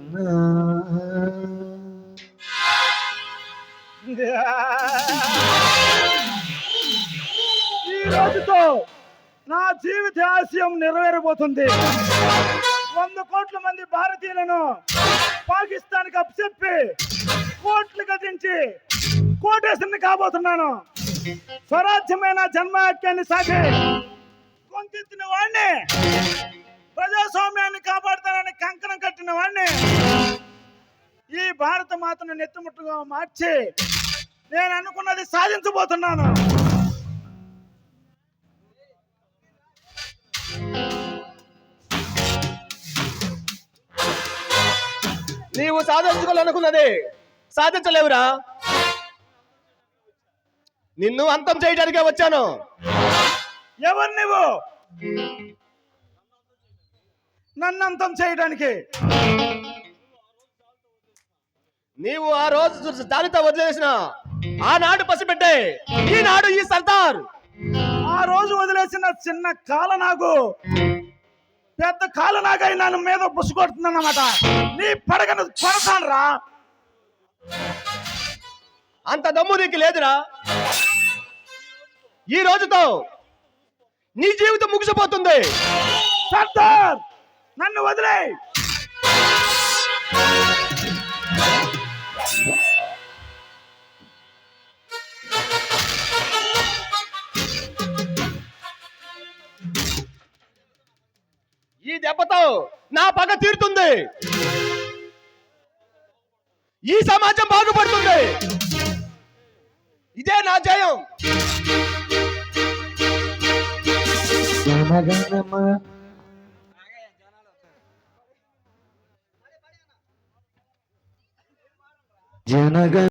ఈ రోజుతో నా జీవిత ఆశయం నెరవేరబోతుంది. 100 కోట్ల మంది భారతీయులను పాకిస్తాన్కి అప్పచెప్పి కోట్లు గతించి కోటేశ్వరుని కాబోతున్నాను. స్వరాజ్యమైన జన్మహత్యాన్ని సాగి గొంతెత్తిన వాడిని, ప్రజాస్వామ్యాన్ని కాపాడుతానని కంకణం కట్టిన వాడిని, ఈ భారత మాతను నెత్తుముట్టుగా మార్చి నేను అనుకున్నది సాధించబోతున్నాను. నీవు సాధించుకోవాలనుకున్నది సాధించలేవురా. నిన్ను అంతం చేయడానికే వచ్చాను. ఎవరు నువ్వు? నన్ను అంతం చేయడానికి? నీవు ఆ రోజు దానితో వదిలేసిన ఆనాడు పసిబిడ్డే ఈనాడు ఈ సర్దార్. ఆ రోజు వదిలేసిన చిన్న కాలనాగు పెద్ద కాలనాగై నన్ను మీద బుసుకొడుతుందన్నమాట. నీ పడగను కొడతాను రా. అంత దమ్ము నీకు లేదురా. ఈ రోజుతో నీ జీవితం ముగిసిపోతుంది. సర్దార్, నన్ను వదిలే. ఈ దెబ్బతో నా పగ తీరుతుంది. ఈ సమాజం బాగుపడుతుంది. ఇదే నా జయం. జనగణ